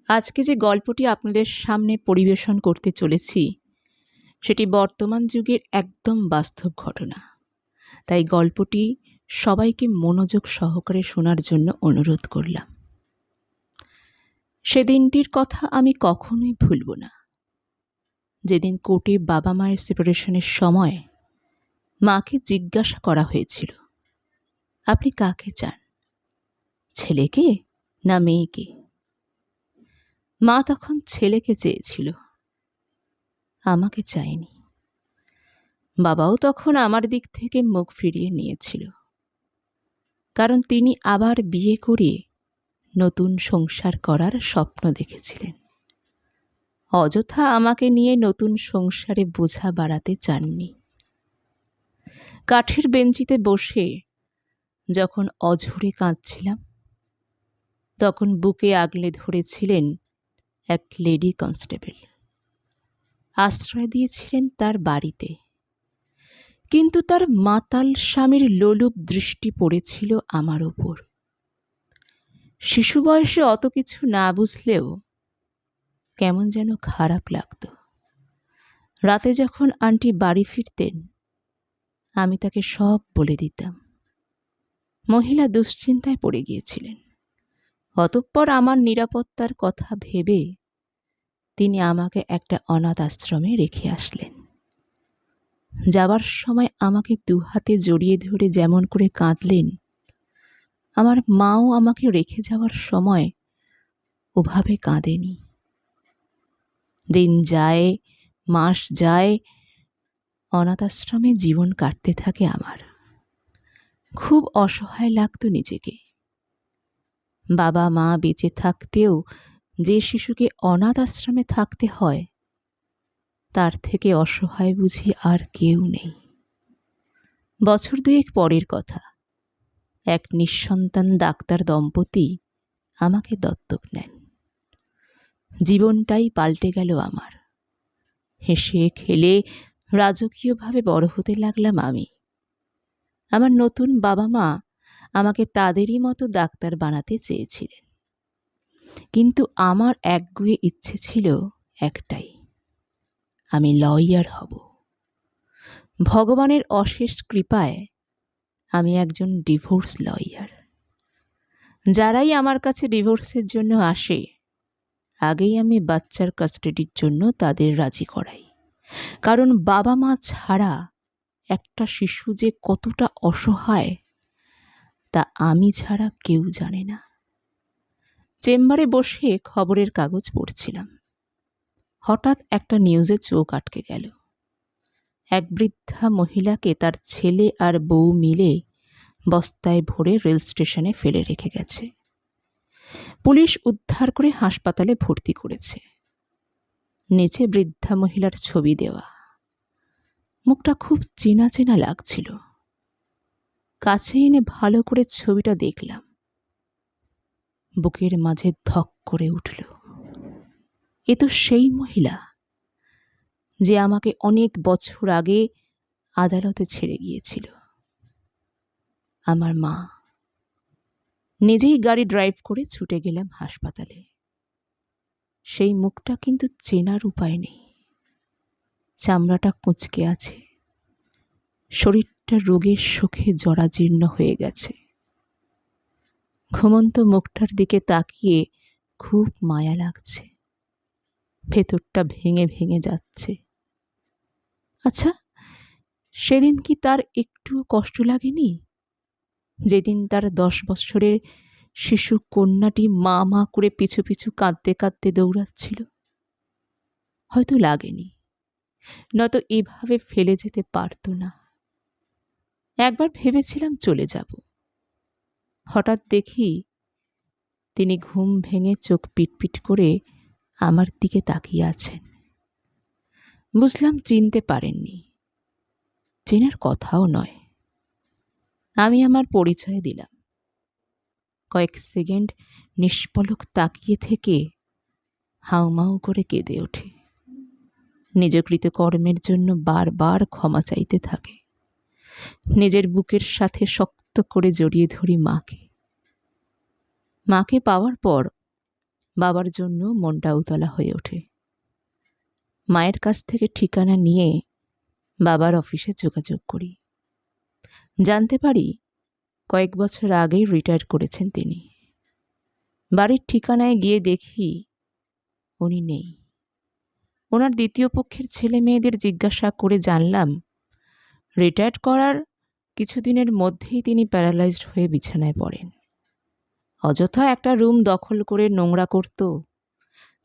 আজকে যে গল্পটি আপনাদের সামনে পরিবেশন করতে চলেছি সেটি বর্তমান যুগের একদম বাস্তব ঘটনা। তাই গল্পটি সবাইকে মনোযোগ সহকারে শোনার জন্য অনুরোধ করলাম। সেদিনটির কথা আমি কখনোই ভুলব না, যেদিন কোর্টে বাবা মায়ের সেপারেশনের সময় মাকে জিজ্ঞাসা করা হয়েছিল, আপনি কাকে চান, ছেলেকে না মেয়েকে? মা তখন ছেলেকে চেয়েছিল, আমাকে চায়নি। বাবাও তখন আমার দিক থেকে মুখ ফিরিয়ে নিয়েছিল, কারণ তিনি আবার বিয়ে করে নতুন সংসার করার স্বপ্ন দেখেছিলেন। অযথা আমাকে নিয়ে নতুন সংসারে বোঝা বাড়াতে চাননি। কাঠের বেঞ্চিতে বসে যখন অঝরে কাঁদছিলাম, তখন বুকে আগলে ধরেছিলেন এক লেডি কনস্টেবল। আশ্রয় দিয়েছিলেন তার বাড়িতে, কিন্তু তার মাতাল স্বামীর লোলুপ দৃষ্টি পড়েছিল আমার ওপর। শিশু বয়সে অত কিছু না বুঝলেও কেমন যেন খারাপ লাগত। রাতে যখন আন্টি বাড়ি ফিরতেন, আমি তাকে সব বলে দিতাম। মহিলা দুশ্চিন্তায় পড়ে গিয়েছিলেন। অতঃপর আমার নিরাপত্তার কথা ভেবে তিনি আমাকে একটা অনাথ আশ্রমে রেখে আসলেন। যাবার সময় আমাকে দুহাতে জড়িয়ে ধরে যেমন করে কাঁদলেন, আমার মাও আমাকে রেখে যাওয়ার সময় ওভাবে কাঁদেনি। দিন যায়, মাস যায়, অনাথ আশ্রমে জীবন কাটতে থাকে আমার। খুব অসহায় লাগতো নিজেকে। বাবা মা বেঁচে থাকতেও যে শিশুকে অনাথ আশ্রমে থাকতে হয়, তার থেকে অসহায় বুঝি আর কেউ নেই। বছর দুয়েক পরের কথা, এক নিঃসন্তান ডাক্তার দম্পতি আমাকে দত্তক নেন। জীবনটাই পাল্টে গেল আমার। হেসে খেলে রাজকীয়ভাবে বড় হতে লাগলাম আমি। আমার নতুন বাবা মা আমাকে তাদেরই মতো ডাক্তার বানাতে চেয়েছিলেন, কিন্তু আমার একগুঁয়ে ইচ্ছে ছিল একটাই, আমি লয়ার হব। ভগবানের অশেষ কৃপায় আমি একজন ডিভোর্স লয়ার। যারাই আমার কাছে ডিভোর্সের জন্য আসে, আগেই আমি বাচ্চার কাস্টাডির জন্য তাদের রাজি করাই। কারণ বাবা মা ছাড়া একটা শিশু যে কতটা অসহায়, তা আমি ছাড়া কেউ জানে না। চেম্বারে বসে খবরের কাগজ পড়ছিলাম। হঠাৎ একটা নিউজে চোখ আটকে গেল। এক বৃদ্ধা মহিলাকে তার ছেলে আর বউ মিলে বস্তায় ভরে রেল স্টেশনে ফেলে রেখে গেছে। পুলিশ উদ্ধার করে হাসপাতালে ভর্তি করেছে। নিচে বৃদ্ধা মহিলার ছবি দেওয়া। মুখটা খুব চেনা চেনা লাগছিল। কাছে এনে ভালো করে ছবিটা দেখলাম। বুকের মাঝে ধক করে উঠল। এ তো সেই মহিলা যে আমাকে অনেক বছর আগে আদালতে ছেড়ে গিয়েছিল। আমার মা। নিজেই গাড়ি ড্রাইভ করে ছুটে গেলাম হাসপাতালে। সেই মুখটা কিন্তু চেনার উপায় নেই। চামড়াটা কুঁচকে আছে, শরীরটা রোগের শোকে জরাজীর্ণ হয়ে গেছে। ঘুমন্ত মুখটার দিকে তাকিয়ে খুব মায়া লাগছে। ভেতরটা ভেঙে ভেঙে যাচ্ছে। আচ্ছা, সেদিন কি তার একটুও কষ্ট লাগেনি, যেদিন তার 10 বছরের শিশু কন্যাটি মা মা করে পিছু পিছু কাঁদতে কাঁদতে দৌড়াচ্ছিল? হয়তো লাগেনি, নয়তো এভাবে ফেলে যেতে পারত না। একবার ভেবেছিলাম চলে যাব। হঠাৎ দেখি তিনি ঘুম ভেঙে চোখ পিটপিট করে আমার দিকে তাকিয়ে আছেন। বুঝলাম চিনতে পারেননি, চেনার কথাও নয়। আমি আমার পরিচয় দিলাম। কয়েক সেকেন্ড নিষ্পলক তাকিয়ে থেকে হাউমাউ করে কেঁদে ওঠে। নিজকৃত কর্মের জন্য বারবার ক্ষমা চাইতে থাকে। নিজের বুকের সাথে শক্ত করে জড়িয়ে ধরি মাকে। মাকে পাওয়ার পর বাবার জন্য মনটা উতলা হয়ে ওঠে। মায়ের কাছ থেকে ঠিকানা নিয়ে বাবার অফিসে যোগাযোগ করি। জানতে পারি কয়েক বছর আগেই রিটায়ার করেছেন তিনি। বাড়ির ঠিকানায় গিয়ে দেখি উনি নেই। ওনার দ্বিতীয় পক্ষের ছেলে মেয়েদের জিজ্ঞাসা করে জানলাম রিটায়ার করার কিছুদিনের মধ্যেই তিনি প্যারালাইজড হয়ে বিছানায় পড়েন। অযথা একটা রুম দখল করে নোংরা করত,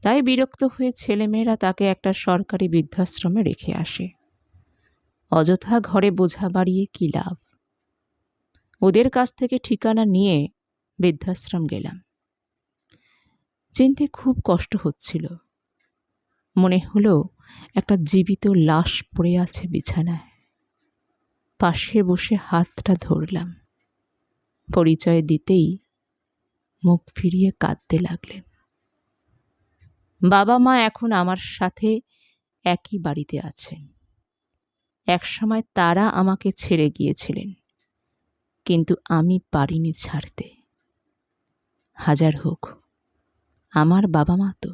তাই বিরক্ত হয়ে ছেলেমেয়েরা তাকে একটা সরকারি বৃদ্ধাশ্রমে রেখে আসে। অযথা ঘরে বোঝা বাড়িয়ে কী লাভ? ওদের কাছ থেকে ঠিকানা নিয়ে বৃদ্ধাশ্রম গেলাম। চিনতে খুব কষ্ট হচ্ছিল। মনে হলো একটা জীবিত লাশ পড়ে আছে বিছানায়। পাশে বসে হাতটা ধরলাম। পরিচয় দিতেই মুখ ফিরিয়ে কাঁদতে লাগলেন। বাবা মা এখন আমার সাথে একই বাড়িতে আছেন। একসময় তারা আমাকে ছেড়ে গিয়েছিলেন, কিন্তু আমি পারিনি ছাড়তে। হাজার হোক আমার বাবা মা তো।